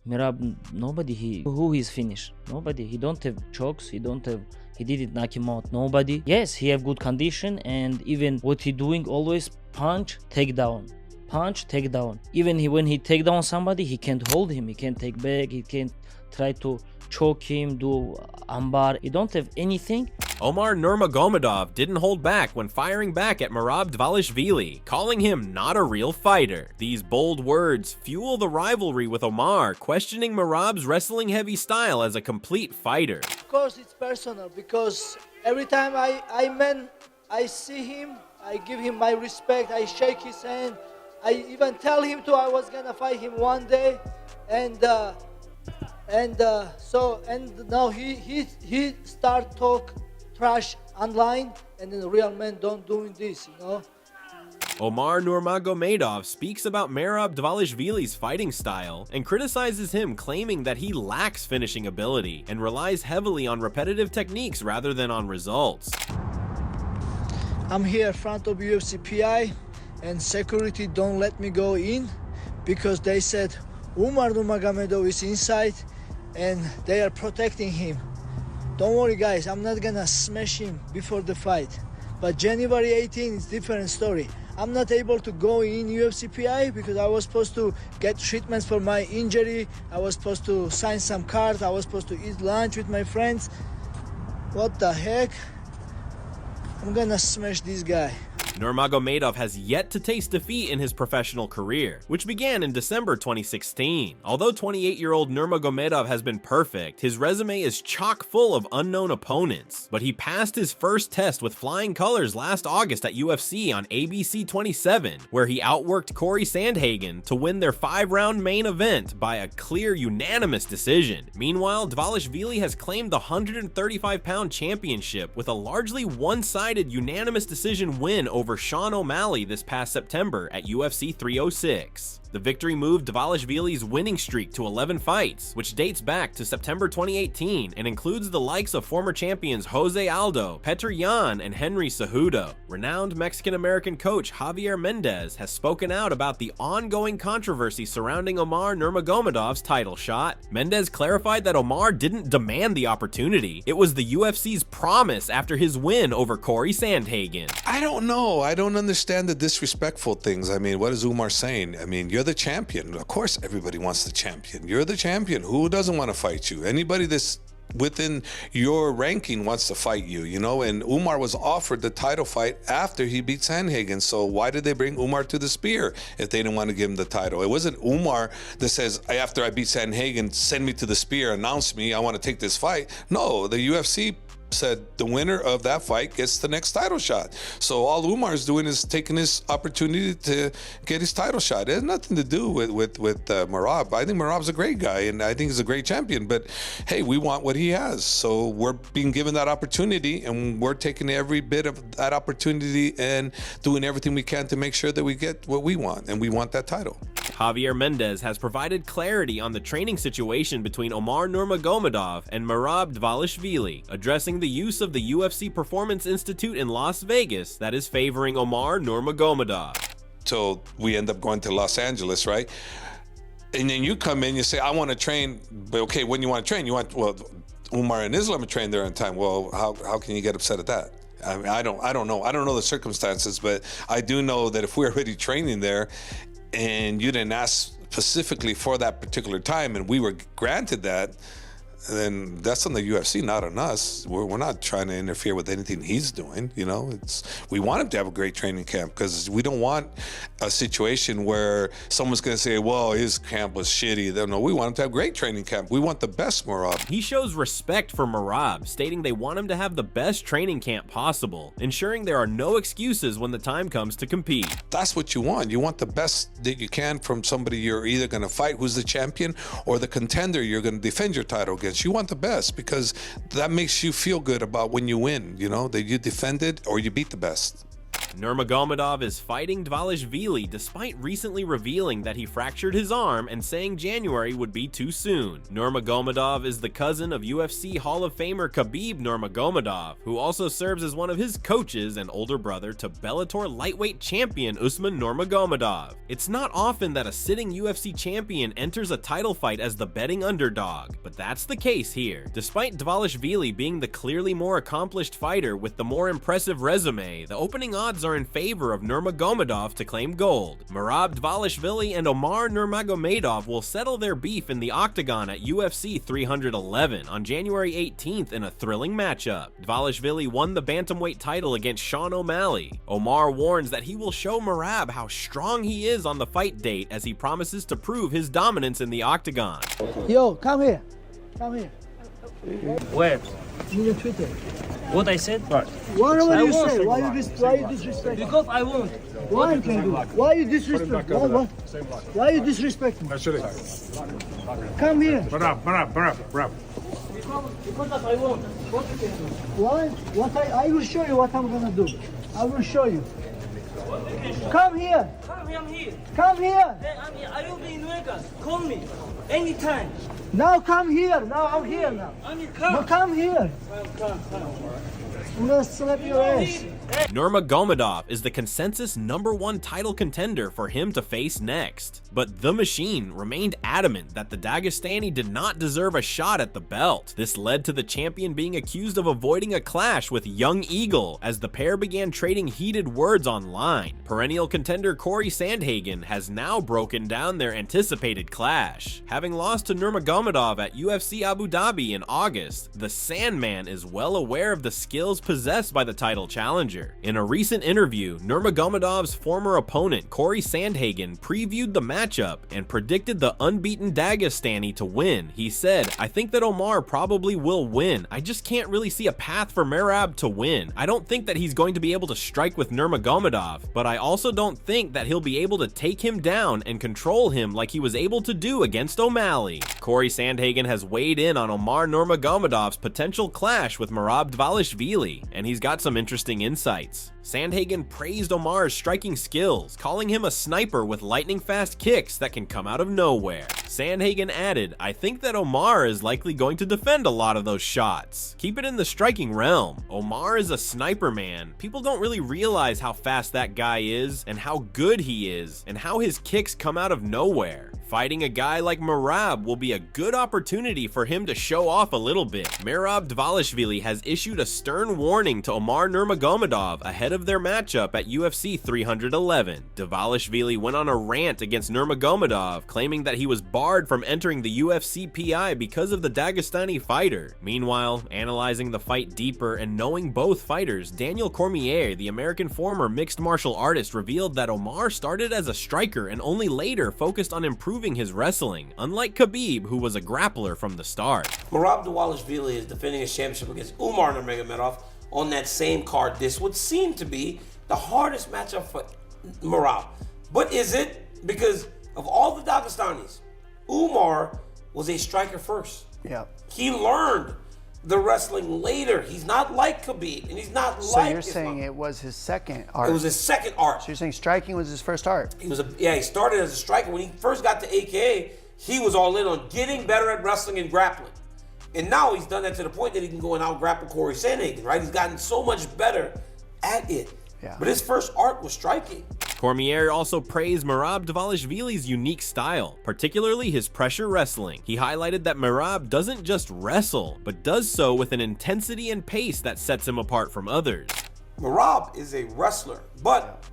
Merab, nobody who he's finished. Nobody. He don't have chokes. He didn't knock him out. Nobody. Yes, he have good condition, and even what he doing always punch, take down. Punch, take down. Even when he take down somebody, he can't hold him. He can't take back. He can't try to choke him, do armbar. He don't have anything. Umar Nurmagomedov didn't hold back when firing back at Merab Dvalishvili, calling him not a real fighter. These bold words fuel the rivalry with Umar, questioning Merab's wrestling-heavy style as a complete fighter. Of course, it's personal because every time I see him, I give him my respect. I shake his hand. I even tell him I was gonna fight him one day, and now he start talk trash online, and then the real men don't doing this, you know. Umar Nurmagomedov speaks about Merab Dvalishvili's fighting style and criticizes him, claiming that he lacks finishing ability and relies heavily on repetitive techniques rather than on results. I'm here in front of UFC PI, and security don't let me go in because they said Umar Nurmagomedov is inside and they are protecting him. Don't worry guys, I'm not gonna smash him before the fight. But January 18 is different story. I'm not able to go in UFC PI because I was supposed to get treatments for my injury. I was supposed to sign some cards. I was supposed to eat lunch with my friends. What the heck? I'm gonna smash this guy. Nurmagomedov has yet to taste defeat in his professional career, which began in December 2016. Although 28-year-old Nurmagomedov has been perfect, his resume is chock full of unknown opponents. But he passed his first test with flying colors last August at UFC on ABC 27, where he outworked Corey Sandhagen to win their 5-round main event by a clear unanimous decision. Meanwhile, Dvalishvili has claimed the 135-pound championship with a largely one-sided unanimous decision win over Sean O'Malley this past September at UFC 306. The victory moved Dvalishvili's winning streak to 11 fights, which dates back to September 2018 and includes the likes of former champions Jose Aldo, Petr Yan, and Henry Cejudo. Renowned Mexican-American coach Javier Mendez has spoken out about the ongoing controversy surrounding Umar Nurmagomedov's title shot. Mendez clarified that Umar didn't demand the opportunity. It was the UFC's promise after his win over Corey Sandhagen. I don't know. I don't understand the disrespectful things. I mean, what is Umar saying? I mean, you're the champion. Of course, everybody wants the champion. You're the champion. Who doesn't want to fight you? Anybody that's within your ranking wants to fight you, you know? And Umar was offered the title fight after he beat Sandhagen. So why did they bring Umar to the spear if they didn't want to give him the title? It wasn't Umar that says, after I beat Sandhagen, send me to the spear, announce me, I want to take this fight. No, the UFC said the winner of that fight gets the next title shot. So all Umar is doing is taking this opportunity to get his title shot. It has nothing to do with Merab. I think Merab's a great guy, and I think he's a great champion. But hey, we want what he has, so we're being given that opportunity, and we're taking every bit of that opportunity and doing everything we can to make sure that we get what we want, and we want that title. Javier Mendez has provided clarity on the training situation between Umar Nurmagomedov and Merab Dvalishvili, addressing the use of the UFC Performance Institute in Las Vegas that is favoring Umar Nurmagomedov. So we end up going to Los Angeles, right? And then you come in, you say, I want to train, but okay, when you want to train, you want, well, Umar and Islam are trained there in time. Well, how can you get upset at that? I mean, I don't know the circumstances, but I do know that if we're already training there and you didn't ask specifically for that particular time and we were granted that, then that's on the UFC, not on us. We're not trying to interfere with anything he's doing. You know, we want him to have a great training camp because we don't want a situation where someone's going to say, well, his camp was shitty. No, we want him to have a great training camp. We want the best Merab. He shows respect for Merab, stating they want him to have the best training camp possible, ensuring there are no excuses when the time comes to compete. That's what you want. You want the best that you can from somebody you're either going to fight who's the champion or the contender you're going to defend your title against. You want the best because that makes you feel good about when you win, you know, that you defended or you beat the best. Nurmagomedov is fighting Dvalishvili despite recently revealing that he fractured his arm and saying January would be too soon. Nurmagomedov is the cousin of UFC Hall of Famer Khabib Nurmagomedov, who also serves as one of his coaches and older brother to Bellator lightweight champion Usman Nurmagomedov. It's not often that a sitting UFC champion enters a title fight as the betting underdog, but that's the case here. Despite Dvalishvili being the clearly more accomplished fighter with the more impressive resume, the opening odds are in favor of Nurmagomedov to claim gold. Merab Dvalishvili and Umar Nurmagomedov will settle their beef in the octagon at UFC 311 on January 18th in a thrilling matchup. Dvalishvili won the bantamweight title against Sean O'Malley. Omar warns that he will show Merab how strong he is on the fight date as he promises to prove his dominance in the octagon. Yo, come here. Come here. Where? In the Twitter. What I said? Right. Whatever you won't say, say why you disrespect? Because I won't. Why you can do? Why you disrespect? Why you disrespect me? Come here. Because I won't. Why? I will show you what I'm gonna do. I will show you. Come here. I'm here. Come here. I will be in Vegas. Call me. Anytime. Now come here. Now I'm here now. No, come here. I'm gonna slap your ass. Nurmagomedov is the consensus #1 title contender for him to face next, but the Machine remained adamant that the Dagestani did not deserve a shot at the belt. This led to the champion being accused of avoiding a clash with Young Eagle as the pair began trading heated words online. Perennial contender Corey Sandhagen has now broken down their anticipated clash. Having lost to Nurmagomedov at UFC Abu Dhabi in August, the Sandman is well aware of the skills possessed by the title challenger. In a recent interview, Nurmagomedov's former opponent Corey Sandhagen previewed the matchup and predicted the unbeaten Dagestani to win. He said, "I think that Omar probably will win. I just can't really see a path for Merab to win. I don't think that he's going to be able to strike with Nurmagomedov, but I also don't think that he'll be able to take him down and control him like he was able to do against O'Malley." Corey Sandhagen has weighed in on Umar Nurmagomedov's potential clash with Merab Dvalishvili, and he's got some interesting insights. Sandhagen praised Omar's striking skills, calling him a sniper with lightning-fast kicks that can come out of nowhere. Sandhagen added, "I think that Omar is likely going to defend a lot of those shots. Keep it in the striking realm. Omar is a sniper, man. People don't really realize how fast that guy is, and how good he is, and how his kicks come out of nowhere. Fighting a guy like Merab will be a good opportunity for him to show off a little bit." Merab Dvalishvili has issued a stern warning to Umar Nurmagomedov ahead of their matchup at UFC 311. Dvalishvili went on a rant against Nurmagomedov, claiming that he was barred from entering the UFC PI because of the Dagestani fighter. Meanwhile, analyzing the fight deeper and knowing both fighters, Daniel Cormier, the American former mixed martial artist, revealed that Omar started as a striker and only later focused on improving his wrestling, unlike Khabib, who was a grappler from the start. Merab Dvalishvili is defending his championship against Umar Nurmagomedov on that same card. This would seem to be the hardest matchup for Merab. But is it? Because of all the Dagestanis, Umar was a striker first. Yeah. He learned the wrestling later. He's not like Khabib, and he's not So like you're Islam. saying it was his second art. It was his second art. So you're saying striking was his first art. He started as a striker. When he first got to AKA, he was all in on getting better at wrestling and grappling. And now he's done that to the point that he can go and out grapple Corey Sandhagen, right? He's gotten so much better at it. Yeah. But his first art was striking. Cormier also praised Merab Dvalishvili's unique style, particularly his pressure wrestling. He highlighted that Merab doesn't just wrestle, but does so with an intensity and pace that sets him apart from others. Merab is a wrestler, but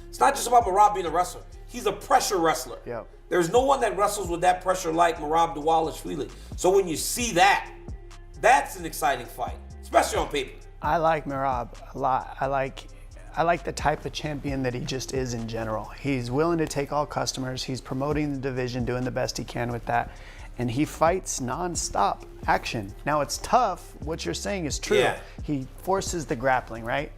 it's not just about Merab being a wrestler. He's a pressure wrestler. Yeah. There's no one that wrestles with that pressure like Merab Dvalishvili. So when you see that, that's an exciting fight, especially on paper. I like Merab a lot. I like the type of champion that he just is in general. He's willing to take all customers. He's promoting the division, doing the best he can with that. And he fights non-stop action. Now it's tough. What you're saying is true. Yeah. He forces the grappling, right?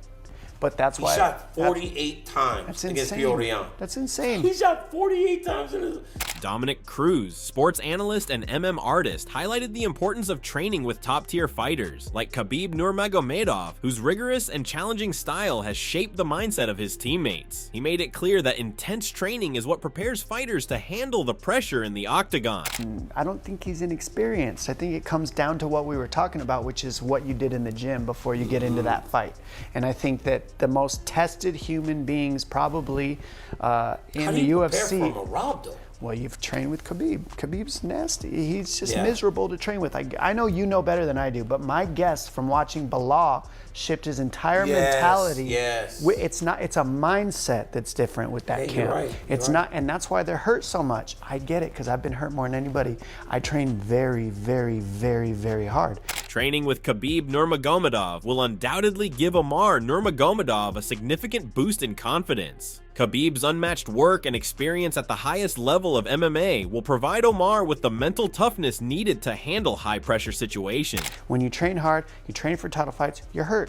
But that's He why shot 48 times that's against insane. Piorian. That's insane. He shot 48 times in his... Dominic Cruz, sports analyst and artist, highlighted the importance of training with top-tier fighters like Khabib Nurmagomedov, whose rigorous and challenging style has shaped the mindset of his teammates. He made it clear that intense training is what prepares fighters to handle the pressure in the octagon. I don't think he's inexperienced. I think it comes down to what we were talking about, which is what you did in the gym before you get into that fight. And I think that the most tested human beings probably in How do the you UFC. prepare for Merab, though? Well, you've trained with Khabib. Khabib's nasty. He's just Yeah. miserable to train with. I know you know better than I do, but my guess from watching Bilal shift his entire mentality. Yes. It's not. It's a mindset that's different with that Yeah, camp. you're right, you're It's right. not, and that's why they're hurt so much. I get it because I've been hurt more than anybody. I train very, very, very, very hard. Training with Khabib Nurmagomedov will undoubtedly give Umar Nurmagomedov a significant boost in confidence. Khabib's unmatched work and experience at the highest level of MMA will provide Umar with the mental toughness needed to handle high-pressure situations. When you train hard, you train for title fights, you're hurt.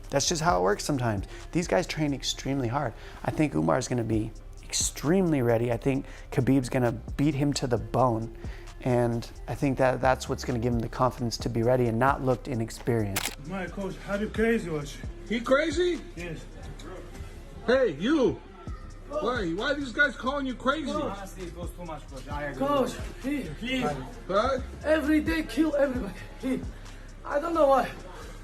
That's just how it works sometimes. These guys train extremely hard. I think Umar's going to be extremely ready. I think Khabib's going to beat him to the bone. And I think that that's what's going to give him the confidence to be ready and not look inexperienced. My coach, how do crazy was He crazy? Yes. Hey, you. Why are these guys calling you crazy? Honestly, it was too much, coach. I agree. Coach, he Huh? every day kill everybody. I don't know why.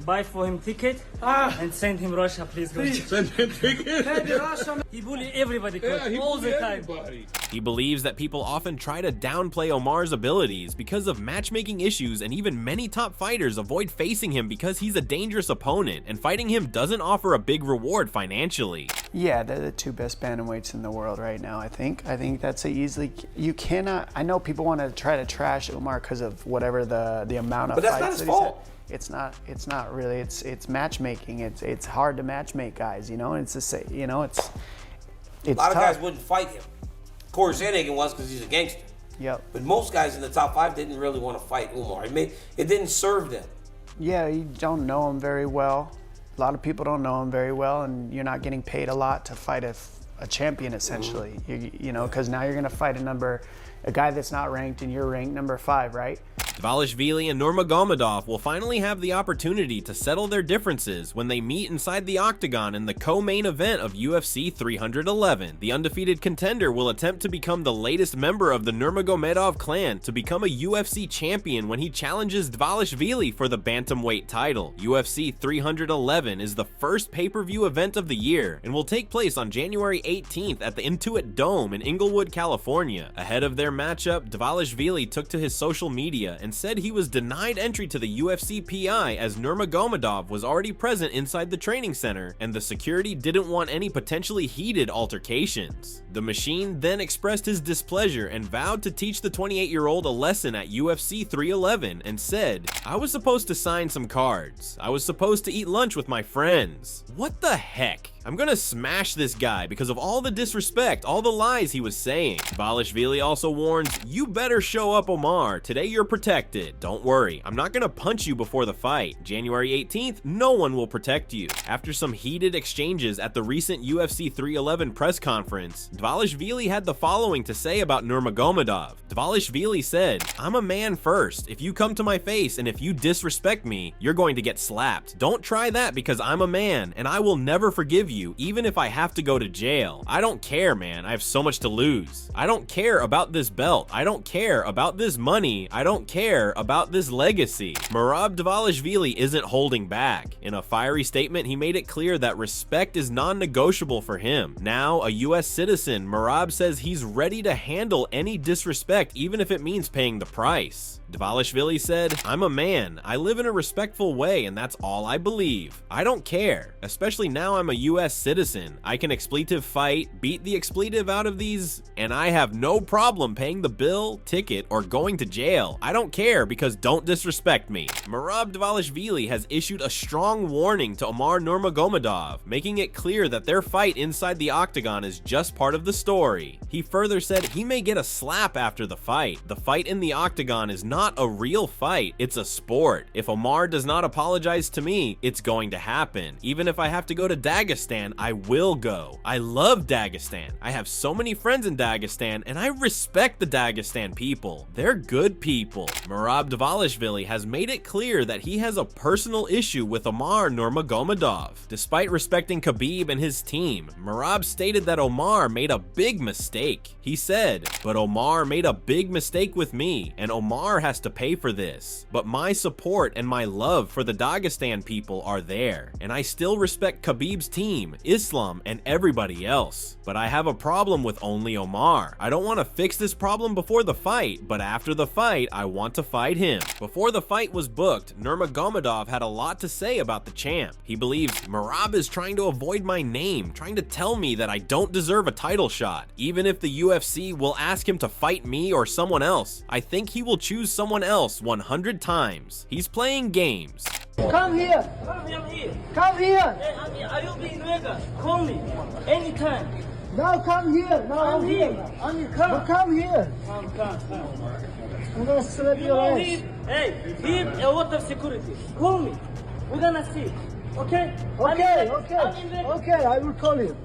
Buy for him ticket and send him Russia, please. Coach. Send him tickets? Maybe Russia. He bully everybody, coach, Yeah, he all the bullied time. everybody. He believes that people often try to downplay Omar's abilities because of matchmaking issues, and even many top fighters avoid facing him because he's a dangerous opponent, and fighting him doesn't offer a big reward financially. Yeah, they're the two best bantamweights in the world right now, I think. I think that's a easily, you cannot, I know people want to try to trash Umar because of whatever the amount of But that's fights not his that he's had. fault. It's not really, it's matchmaking. It's hard to matchmake guys, you know, it's the same, you know, it's A lot of tough. guys wouldn't fight him. Corey Sandhagen was because he's a gangster. Yep. But most guys in the top 5 didn't really want to fight Umar. It didn't serve them. Yeah, you don't know him very well. A lot of people don't know him very well, and you're not getting paid a lot to fight a champion, essentially. You know, because now you're going to fight a guy that's not ranked, and you're ranked number 5, right? Dvalishvili and Nurmagomedov will finally have the opportunity to settle their differences when they meet inside the octagon in the co-main event of UFC 311. The undefeated contender will attempt to become the latest member of the Nurmagomedov clan to become a UFC champion when he challenges Dvalishvili for the bantamweight title. UFC 311 is the first pay-per-view event of the year and will take place on January 18th at the Intuit Dome in Inglewood, California. Ahead of their matchup, Dvalishvili took to his social media and said he was denied entry to the UFC PI as Nurmagomedov was already present inside the training center and the security didn't want any potentially heated altercations. The machine then expressed his displeasure and vowed to teach the 28-year-old a lesson at UFC 311 and said, "I was supposed to sign some cards. I was supposed to eat lunch with my friends." What the heck? I'm gonna smash this guy because of all the disrespect, all the lies he was saying. Dvalishvili also warns, "You better show up, Umar. Today you're protected. Don't worry, I'm not gonna punch you before the fight. January 18th, no one will protect you." After some heated exchanges at the recent UFC 311 press conference, Dvalishvili had the following to say about Nurmagomedov. Dvalishvili said, "I'm a man first. If you come to my face and if you disrespect me, you're going to get slapped. Don't try that because I'm a man and I will never forgive you, even if I have to go to jail. I don't care, man. I have so much to lose. I don't care about this belt. I don't care about this money. I don't care about this legacy." Merab Dvalishvili isn't holding back. In a fiery statement, he made it clear that respect is non-negotiable for him. Now a US citizen, Merab says he's ready to handle any disrespect, even if it means paying the price. Dvalishvili said, "I'm a man. I live in a respectful way and that's all I believe. I don't care. Especially now I'm a US citizen. I can expletive fight, beat the expletive out of these, and I have no problem paying the bill, ticket, or going to jail. I don't care because don't disrespect me." Merab Dvalishvili has issued a strong warning to Umar Nurmagomedov, making it clear that their fight inside the octagon is just part of the story. He further said he may get a slap after the fight. The fight in the octagon is not a real fight, it's a sport. If Umar does not apologize to me, it's going to happen, even if I have to go to Dagestan Dagestan, I will go. I love Dagestan. I have so many friends in Dagestan, and I respect the Dagestan people. They're good people. Merab Dvalishvili has made it clear that he has a personal issue with Umar Nurmagomedov. Despite respecting Khabib and his team, Merab stated that Umar made a big mistake. He said, "But Umar made a big mistake with me, and Umar has to pay for this. But my support and my love for the Dagestan people are there, and I still respect Khabib's team, Islam, and everybody else. But I have a problem with only Umar. I don't want to fix this problem before the fight, but after the fight, I want to fight him." Before the fight was booked, Nurmagomedov had a lot to say about the champ. He believes Merab is trying to avoid my name, trying to tell me that I don't deserve a title shot. Even if the UFC will ask him to fight me or someone else, I think he will choose someone else 100 times. He's playing games. Come here. I'm here. Come here. Hey, I'm here. Are you being Vegas? Call me anytime. Now come here. Now I'm here. I'm here. Come. Now come here. Come. I'm gonna slap You your know ass. hey, here a lot of security. Call me. We're gonna see. Okay? I'm in Vegas. Okay, I will call you.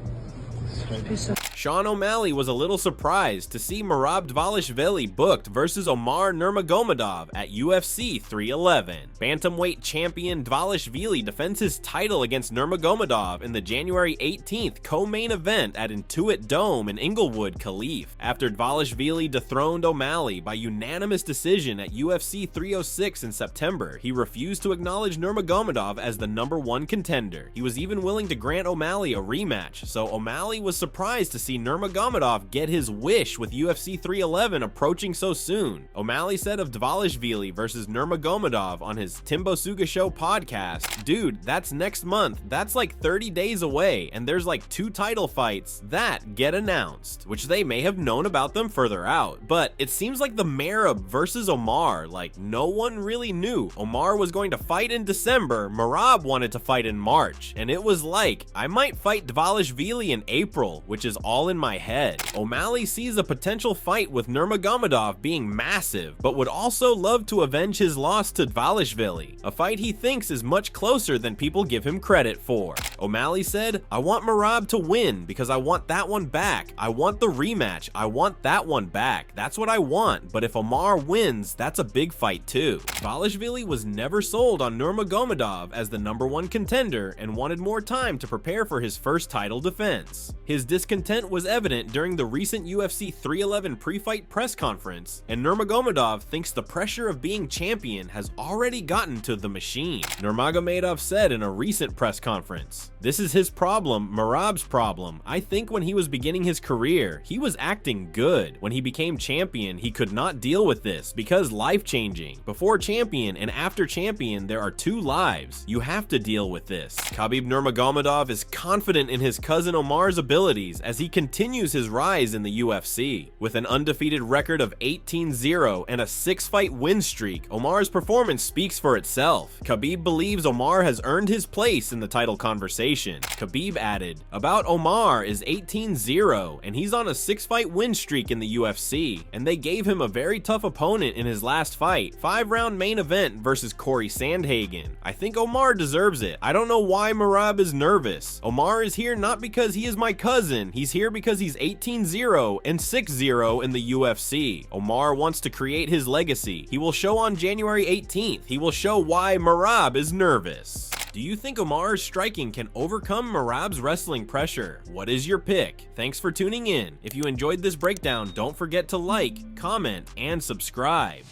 Piece of Sean O'Malley was a little surprised to see Merab Dvalishvili booked versus Umar Nurmagomedov at UFC 311. Bantamweight champion Dvalishvili defends his title against Nurmagomedov in the January 18th co-main event at Intuit Dome in Inglewood, Calif. After Dvalishvili dethroned O'Malley by unanimous decision at UFC 306 in September, he refused to acknowledge Nurmagomedov as the #1 contender. He was even willing to grant O'Malley a rematch, so O'Malley was surprised to see Nurmagomedov get his wish with UFC 311 approaching so soon. O'Malley said of Dvalishvili versus Nurmagomedov on his Timbo Suga Show podcast, "Dude, that's next month. That's like 30 days away, and there's like 2 title fights that get announced," which they may have known about them further out. But it seems like the Merab versus Umar, like no one really knew. Umar was going to fight in December, Merab wanted to fight in March, and it was like, I might fight Dvalishvili in April, which is all in my head. O'Malley sees a potential fight with Nurmagomedov being massive, but would also love to avenge his loss to Dvalishvili, a fight he thinks is much closer than people give him credit for. O'Malley said, "I want Merab to win because I want that one back. I want the rematch. I want that one back. That's what I want, but if Umar wins, that's a big fight too." Dvalishvili was never sold on Nurmagomedov as the #1 contender and wanted more time to prepare for his first title defense. His discontent was evident during the recent UFC 311 pre-fight press conference, and Nurmagomedov thinks the pressure of being champion has already gotten to the machine. Nurmagomedov said in a recent press conference, "This is his problem, Merab's problem. I think when he was beginning his career, he was acting good. When he became champion, he could not deal with this because life-changing. Before champion and after champion, there are 2 lives. You have to deal with this." Khabib Nurmagomedov is confident in his cousin Omar's abilities as he continues his rise in the UFC. With an undefeated record of 18-0 and a 6-fight win streak, Omar's performance speaks for itself. Khabib believes Umar has earned his place in the title conversation. Khabib added, "About Umar is 18-0 and he's on a 6-fight win streak in the UFC, and they gave him a very tough opponent in his last fight, 5-round main event versus Corey Sandhagen. I think Umar deserves it. I don't know why Merab is nervous. Umar is here not because he is my cousin, he's here because he's 18-0 and 6-0 in the UFC. Umar wants to create his legacy. He will show on January 18th. He will show why Merab is nervous." Do you think Umar's striking can overcome Merab's wrestling pressure? What is your pick? Thanks for tuning in. If you enjoyed this breakdown, don't forget to like, comment, and subscribe.